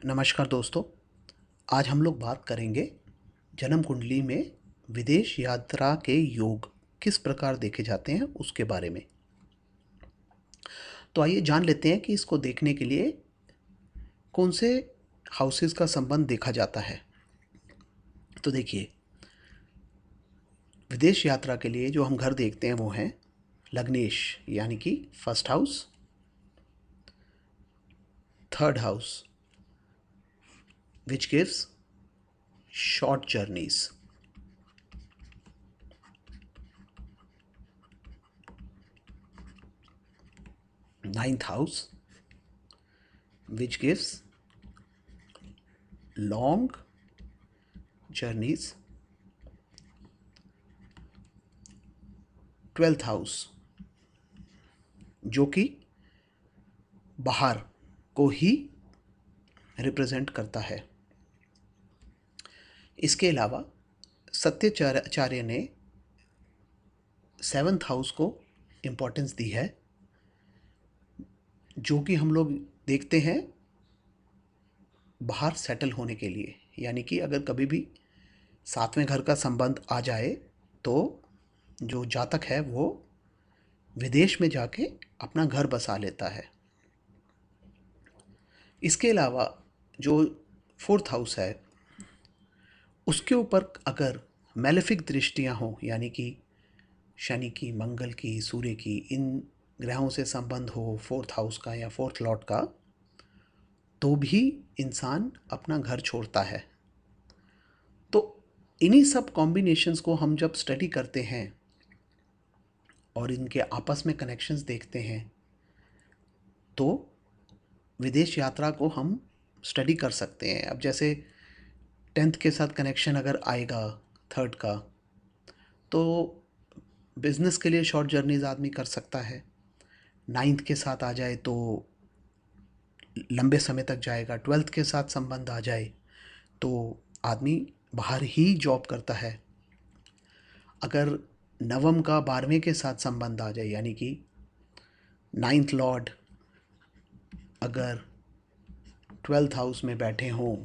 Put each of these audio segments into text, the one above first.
नमस्कार दोस्तों। आज हम लोग बात करेंगे जन्म कुंडली में विदेश यात्रा के योग किस प्रकार देखे जाते हैं उसके बारे में। तो आइए जान लेते हैं कि इसको देखने के लिए कौन से हाउसेस का संबंध देखा जाता है। तो देखिए, विदेश यात्रा के लिए जो हम घर देखते हैं वो हैं लग्नेश, यानी कि first house, third house which gives short journeys, ninth house which gives long journeys, 12th house जो कि बाहर को ही रिप्रेजेंट करता है। इसके अलावा सत्याचार्य ने 7th हाउस को इम्पोर्टेंस दी है, जो कि हम लोग देखते हैं बाहर सेटल होने के लिए। यानी कि अगर कभी भी 7वें घर का संबंध आ जाए तो जो जातक है वो विदेश में जाके अपना घर बसा लेता है। इसके अलावा जो 4th हाउस है उसके ऊपर अगर मैलेफिक दृष्टियां हों, यानी कि शनि की, मंगल की, सूर्य की, इन ग्रहों से संबंध हो 4th हाउस का या 4th लॉर्ड का, तो भी इंसान अपना घर छोड़ता है। तो इन्हीं सब कॉम्बिनेशंस को हम जब स्टडी करते हैं और इनके आपस में कनेक्शंस देखते हैं तो विदेश यात्रा को हम स्टडी कर सकते हैं। अब जैसे 10th के साथ कनेक्शन अगर आएगा 3rd का, तो बिज़नेस के लिए शॉर्ट जर्नीज़ आदमी कर सकता है। 9th के साथ आ जाए तो लंबे समय तक जाएगा। 12th के साथ संबंध आ जाए तो आदमी बाहर ही जॉब करता है। अगर नवम का 12वें के साथ संबंध आ जाए, यानी कि 9th लॉर्ड अगर 12th हाउस में बैठे हों,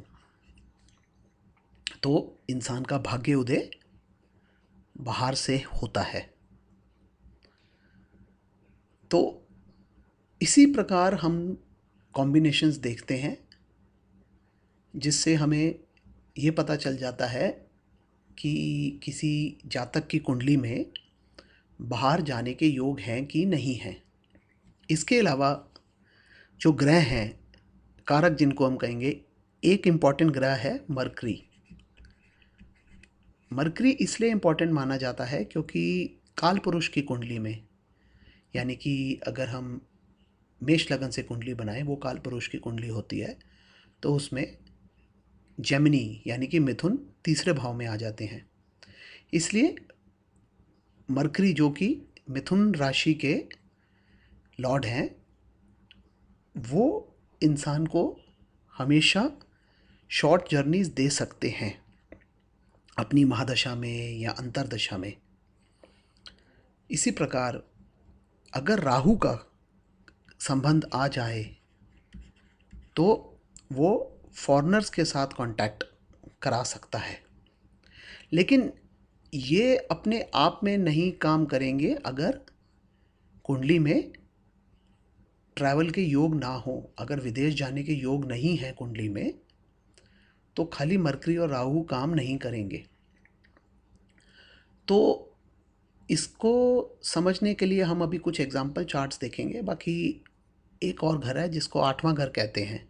तो इंसान का भाग्य उदय बाहर से होता है। तो इसी प्रकार हम कॉम्बिनेशंस देखते हैं जिससे हमें ये पता चल जाता है कि किसी जातक की कुंडली में बाहर जाने के योग हैं कि नहीं हैं। इसके अलावा जो ग्रह हैं, कारक जिनको हम कहेंगे, एक इम्पॉर्टेंट ग्रह है मरकरी। मरकरी इसलिए इम्पॉर्टेंट माना जाता है क्योंकि काल पुरुष की कुंडली में, यानी कि अगर हम मेष लगन से कुंडली बनाएं, वो काल पुरुष की कुंडली होती है, तो उसमें जेमिनी यानी कि मिथुन तीसरे भाव में आ जाते हैं। इसलिए मरकरी जो कि मिथुन राशि के लॉर्ड हैं, वो इंसान को हमेशा शॉर्ट जर्नीज दे सकते हैं अपनी महादशा में या अंतरदशा में। इसी प्रकार अगर राहु का संबंध आ जाए तो वो फॉरेनर्स के साथ कांटेक्ट करा सकता है, लेकिन ये अपने आप में नहीं काम करेंगे अगर कुंडली में ट्रैवल के योग ना हो। अगर विदेश जाने के योग नहीं है कुंडली में, तो खाली मरकरी और राहु काम नहीं करेंगे। तो इसको समझने के लिए हम अभी कुछ एग्जाम्पल चार्ट्स देखेंगे। बाकी एक और घर है जिसको 8वां घर कहते हैं।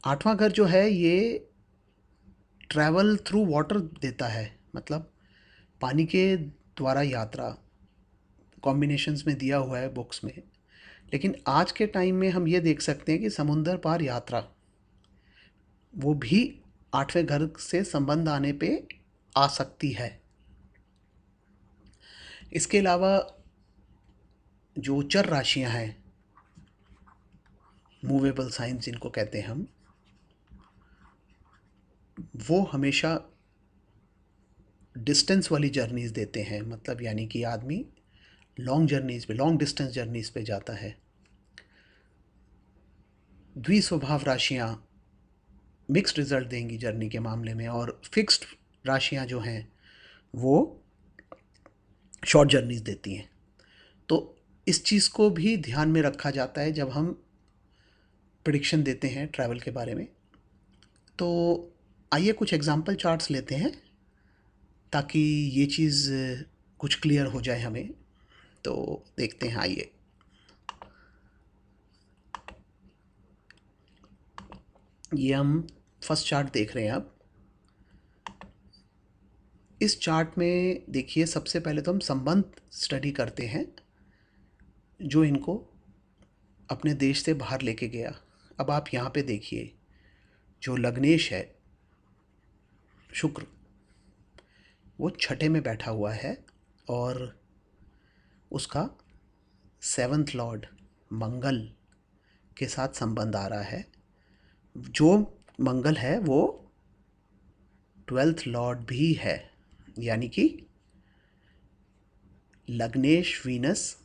8वां घर जो है ये ट्रैवल थ्रू वाटर देता है, मतलब पानी के द्वारा यात्रा कॉम्बिनेशंस में दिया हुआ है बुक्स में। लेकिन आज के टाइम में हम ये देख सकते हैं कि समुंदर पार यात्रा वो भी 8वें घर से संबंध आने पे आ सकती है। इसके अलावा जो चर राशियां हैं, मूवेबल साइंस जिनको कहते हैं हम, वो हमेशा डिस्टेंस वाली जर्नीज देते हैं। मतलब यानी कि आदमी लॉन्ग जर्नीज पे, लॉन्ग डिस्टेंस जर्नीज पे जाता है। द्विस्वभाव राशियां मिक्स्ड रिजल्ट देंगी जर्नी के मामले में, और फिक्स्ड राशियां जो हैं वो शॉर्ट जर्नीज देती हैं। तो इस चीज़ को भी ध्यान में रखा जाता है जब हम प्रिडिक्शन देते हैं ट्रैवल के बारे में। तो आइए कुछ एग्जांपल चार्ट्स लेते हैं ताकि ये चीज़ कुछ क्लियर हो जाए हमें। तो देखते हैं, आइए। ये हम फर्स्ट चार्ट देख रहे हैं। अब इस चार्ट में देखिए, सबसे पहले तो हम संबंध स्टडी करते हैं जो इनको अपने देश से बाहर लेके गया। अब आप यहाँ पे देखिए, जो लग्नेश है शुक्र, वो छठे में बैठा हुआ है और उसका सेवंथ लॉर्ड मंगल के साथ संबंध आ रहा है। जो मंगल है वो 12th लॉर्ड भी है, यानी कि लग्नेश Venus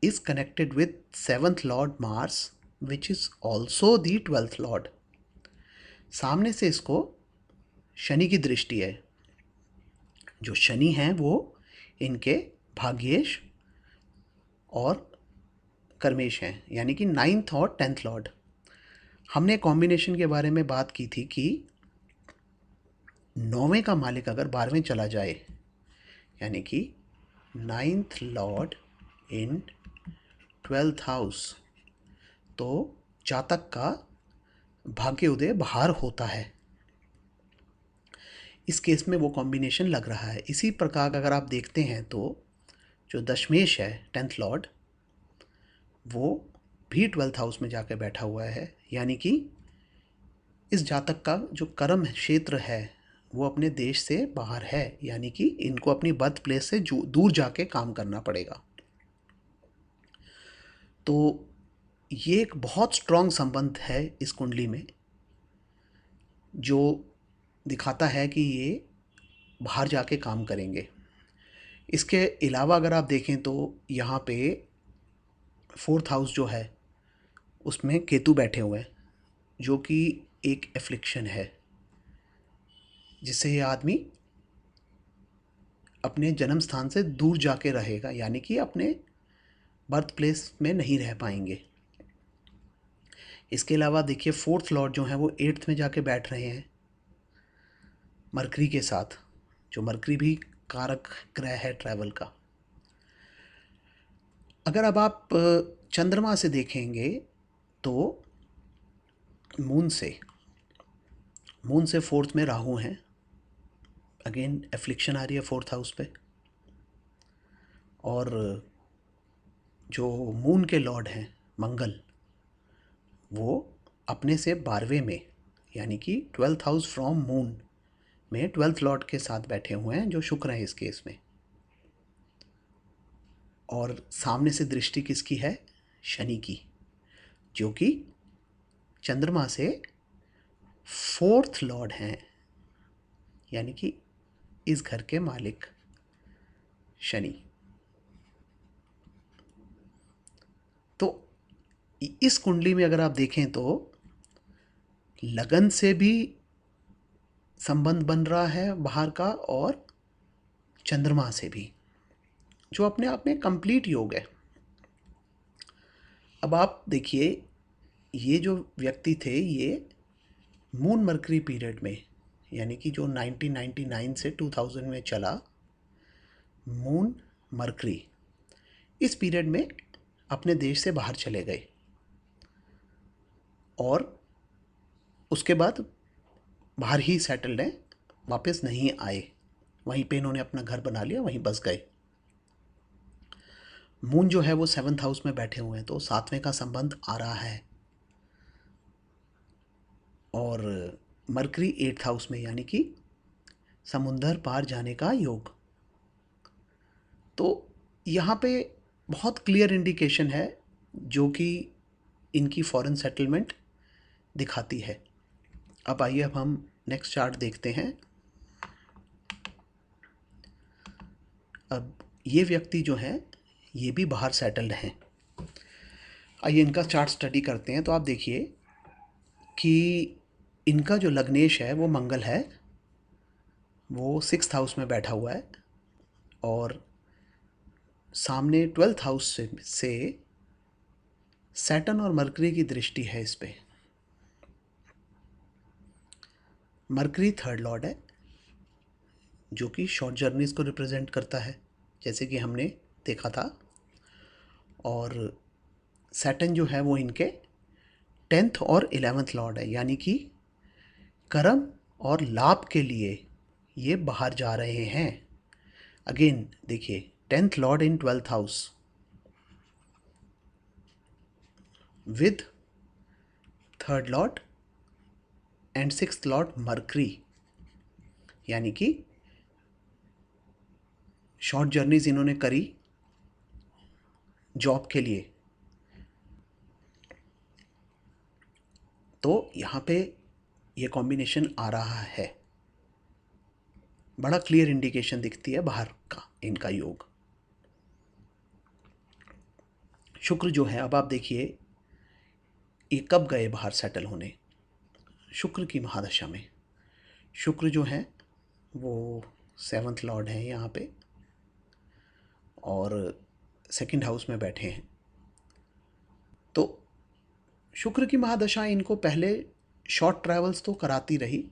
is connected with 7th lord Mars which is also the 12th lord। सामने से इसको शनि की दृष्टि है। जो शनि हैं वो इनके भाग्येश और कर्मेश हैं, यानी कि 9th और 10th लॉर्ड। हमने कॉम्बिनेशन के बारे में बात की थी कि 9वें का मालिक अगर 12वें चला जाए, यानी कि 9th लॉर्ड इन 12th हाउस, तो जातक का भाग्य उदय बाहर होता है। इस केस में वो कॉम्बिनेशन लग रहा है। इसी प्रकार अगर आप देखते हैं तो जो दशमेश है 10th लॉर्ड, वो भी 12th हाउस में जाकर बैठा हुआ है, यानी कि इस जातक का जो कर्म क्षेत्र है वो अपने देश से बाहर है, यानी कि इनको अपनी बर्थ प्लेस से दूर जाके काम करना पड़ेगा। तो ये एक बहुत स्ट्रॉन्ग संबंध है इस कुंडली में, जो दिखाता है कि ये बाहर जाके काम करेंगे। इसके अलावा अगर आप देखें तो यहाँ पे 4th हाउस जो है उसमें केतु बैठे हुए हैं, जो कि एक एफ्लिक्शन है, जिससे ये आदमी अपने जन्म स्थान से दूर जाके रहेगा, यानी कि अपने बर्थ प्लेस में नहीं रह पाएंगे। इसके अलावा देखिए 4th लॉर्ड जो है वो 8th में जाके बैठ रहे हैं मरकरी के साथ, जो मरकरी भी कारक ग्रह है ट्रैवल का। अगर अब आप चंद्रमा से देखेंगे तो मून से 4th में राहु हैं, अगेन एफ्लिक्शन आ रही है 4th हाउस पे। और जो मून के लॉर्ड हैं मंगल, वो अपने से 12वें में, यानी कि 12th हाउस फ्रॉम मून में 12th लॉर्ड के साथ बैठे हुए हैं, जो शुक्र है इस केस में। और सामने से दृष्टि किसकी है? शनि की, जो कि चंद्रमा से 4th लॉर्ड हैं, यानी कि इस घर के मालिक शनि। तो इस कुंडली में अगर आप देखें तो लगन से भी संबंध बन रहा है बाहर का, और चंद्रमा से भी, जो अपने आप में कंप्लीट योग है। अब आप देखिए, ये जो व्यक्ति थे ये मून मरकरी पीरियड में, यानी कि जो 1999 से 2000 में चला मून मरकरी, इस पीरियड में अपने देश से बाहर चले गए और उसके बाद बाहर ही सेटल्ड हैं, वापस नहीं आए। वहीं पे इन्होंने अपना घर बना लिया, वहीं बस गए। मून जो है वो 7th हाउस में बैठे हुए हैं, तो 7वें का संबंध आ रहा है। और मरकरी 8th हाउस में, यानी कि समुंदर पार जाने का योग। तो यहाँ पे बहुत क्लियर इंडिकेशन है जो कि इनकी फॉरेन सेटलमेंट दिखाती है। अब आइए, अब हम नेक्स्ट चार्ट देखते हैं। अब ये व्यक्ति जो है ये भी बाहर सेटल्ड हैं। आइए इनका चार्ट स्टडी करते हैं। तो आप देखिए कि इनका जो लग्नेश है वो मंगल है, वो 6th हाउस में बैठा हुआ है, और सामने 12th हाउस से सैटर्न और मरकरी की दृष्टि है इस पे। मरकरी 3rd लॉर्ड है, जो कि शॉर्ट जर्नीज को रिप्रेजेंट करता है, जैसे कि हमने देखा था। और सैटर्न जो है वो इनके 10th और 11th लॉर्ड है, यानी कि कर्म और लाभ के लिए ये बाहर जा रहे हैं। अगेन देखिए, 10th Lord in 12th house with 3rd Lord and 6th Lord mercury, यानी कि शॉर्ट जर्नीज इन्होंने करी जॉब के लिए। तो यहाँ पे ये कॉम्बिनेशन आ रहा है, बड़ा क्लियर इंडिकेशन दिखती है बाहर का इनका योग। शुक्र जो है, अब आप देखिए ये कब गए बाहर सेटल होने, शुक्र की महादशा में। शुक्र जो है वो 7th लॉर्ड है यहाँ पे, और 2nd हाउस में बैठे हैं। तो शुक्र की महादशा इनको पहले शॉर्ट ट्रैवल्स तो कराती रही,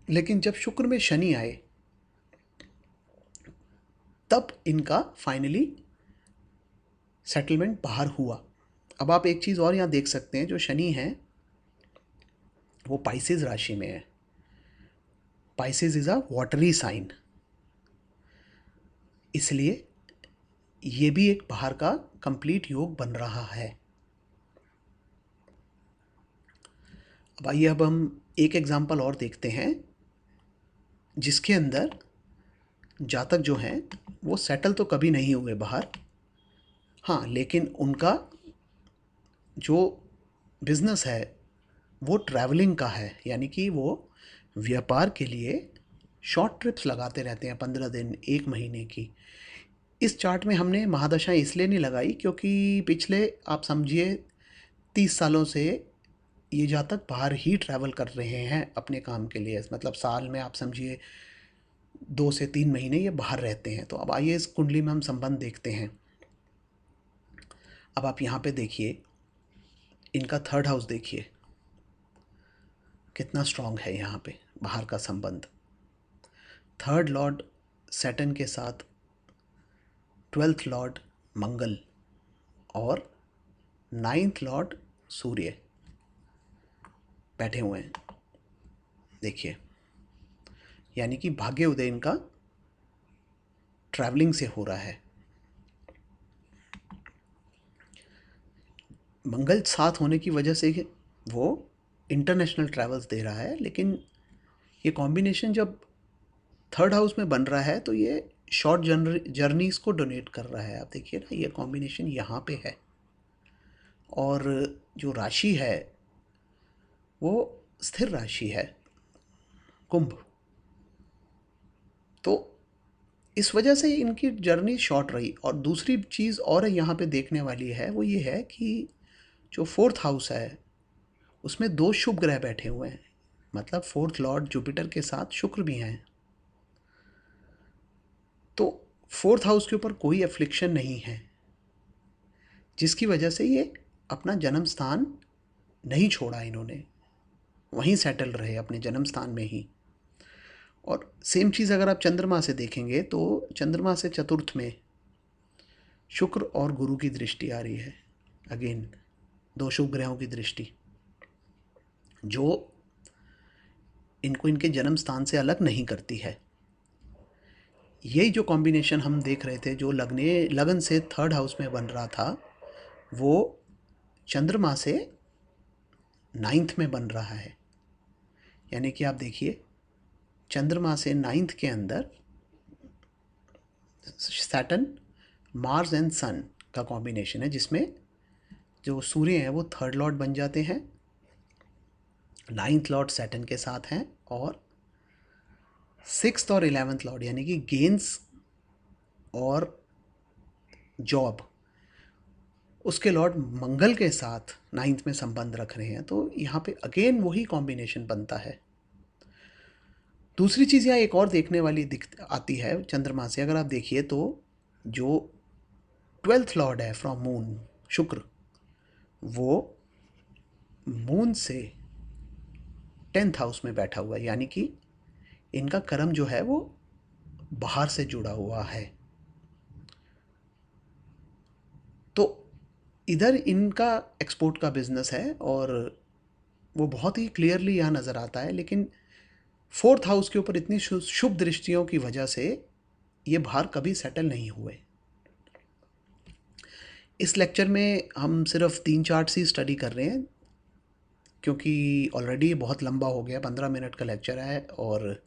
लेकिन जब शुक्र में शनि आए तब इनका फाइनली सेटलमेंट बाहर हुआ। अब आप एक चीज़ और यहाँ देख सकते हैं, जो शनि है वो पाइसेस राशि में है। Pisces is a watery sign, इसलिए ये भी एक बाहर का कंप्लीट योग बन रहा है। अब आइए, अब हम एक एग्जांपल और देखते हैं, जिसके अंदर जातक जो हैं वो सेटल तो कभी नहीं हुए बाहर, हाँ, लेकिन उनका जो बिजनेस है वो ट्रैवलिंग का है, यानी कि वो व्यापार के लिए शॉर्ट ट्रिप्स लगाते रहते हैं, 15 दिन, 1 महीने की। इस चार्ट में हमने महादशा इसलिए नहीं लगाई क्योंकि पिछले आप समझिए 30 सालों से ये जातक बाहर ही ट्रैवल कर रहे हैं अपने काम के लिए, मतलब साल में आप समझिए 2 से 3 महीने ये बाहर रहते हैं। तो अब आइए इस कुंडली में हम संबंध देखते हैं। अब आप यहाँ पे देखिए, इनका 3rd हाउस देखिए कितना स्ट्रांग है, यहाँ पे बाहर का संबंध। 3rd लॉर्ड सैटर्न के साथ 12th लॉर्ड मंगल और 9th लॉर्ड सूर्य बैठे हुए हैं, देखिए, यानी कि भाग्य उदय इनका ट्रैवलिंग से हो रहा है। मंगल साथ होने की वजह से वो इंटरनेशनल ट्रैवल्स दे रहा है, लेकिन ये कॉम्बिनेशन जब 3rd हाउस में बन रहा है तो ये शॉर्ट जर्नीज को डोनेट कर रहा है। आप देखिए ना, ये कॉम्बिनेशन यहाँ पे है, और जो राशि है वो स्थिर राशि है, कुंभ। तो इस वजह से इनकी जर्नी शॉर्ट रही। और दूसरी चीज़ और यहाँ पे देखने वाली है, वो ये है कि जो 4th हाउस है उसमें 2 शुभ ग्रह बैठे हुए हैं, मतलब 4th लॉर्ड जुपिटर के साथ शुक्र भी हैं। तो 4th हाउस के ऊपर कोई एफ्लिक्शन नहीं है, जिसकी वजह से ये अपना जन्म स्थान नहीं छोड़ा, इन्होंने वहीं सेटल रहे अपने जन्म स्थान में ही। और सेम चीज़ अगर आप चंद्रमा से देखेंगे तो चंद्रमा से चतुर्थ में शुक्र और गुरु की दृष्टि आ रही है, अगेन 2 शुभ ग्रहों की दृष्टि, जो इनको इनके जन्म स्थान से अलग नहीं करती है। यही जो कॉम्बिनेशन हम देख रहे थे, जो लगन से 3rd हाउस में बन रहा था, वो चंद्रमा से 9th में बन रहा है। यानी कि आप देखिए, चंद्रमा से 9th के अंदर सैटर्न, मार्स एंड सन का कॉम्बिनेशन है, जिसमें जो सूर्य हैं वो 3rd लॉर्ड बन जाते हैं, 9th लॉर्ड सैटर्न के साथ हैं, और 6th और 11th लॉर्ड यानी कि गेंस और जॉब उसके लॉर्ड मंगल के साथ नाइन्थ में संबंध रख रहे हैं, तो यहाँ पे अगेन वही कॉम्बिनेशन बनता है। दूसरी चीज़ यहाँ एक और देखने वाली दिख आती है चंद्रमा से, अगर आप देखिए तो जो 12th लॉर्ड है फ्रॉम मून, शुक्र, वो मून से 10th हाउस में बैठा हुआ है, यानी कि इनका कर्म जो है वो बाहर से जुड़ा हुआ है। तो इधर इनका एक्सपोर्ट का बिजनेस है और वो बहुत ही क्लियरली यहाँ नज़र आता है, लेकिन 4th हाउस के ऊपर इतनी शुभ दृष्टियों की वजह से ये बाहर कभी सेटल नहीं हुए। इस लेक्चर में हम सिर्फ 3 चार्ट्स ही स्टडी कर रहे हैं, क्योंकि ऑलरेडी बहुत लंबा हो गया, 15 मिनट का लेक्चर है और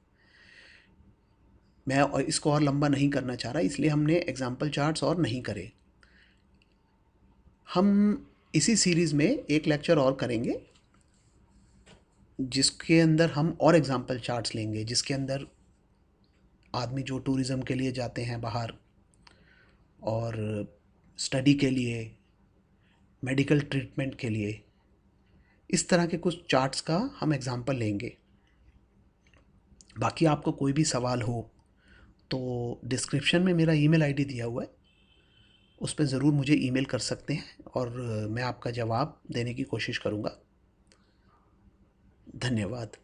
मैं इसको और लंबा नहीं करना चाह रहा, इसलिए हमने एग्जाम्पल चार्ट्स और नहीं करे। हम इसी सीरीज़ में एक लेक्चर और करेंगे जिसके अंदर हम और एग्जाम्पल चार्ट्स लेंगे, जिसके अंदर आदमी जो टूरिज़्म के लिए जाते हैं बाहर और स्टडी के लिए, मेडिकल ट्रीटमेंट के लिए, इस तरह के कुछ चार्ट्स का हम एग्जाम्पल लेंगे। बाकी आपको कोई भी सवाल हो तो डिस्क्रिप्शन में मेरा ईमेल आईडी दिया हुआ है, उस पर ज़रूर मुझे ईमेल कर सकते हैं और मैं आपका जवाब देने की कोशिश करूँगा। धन्यवाद।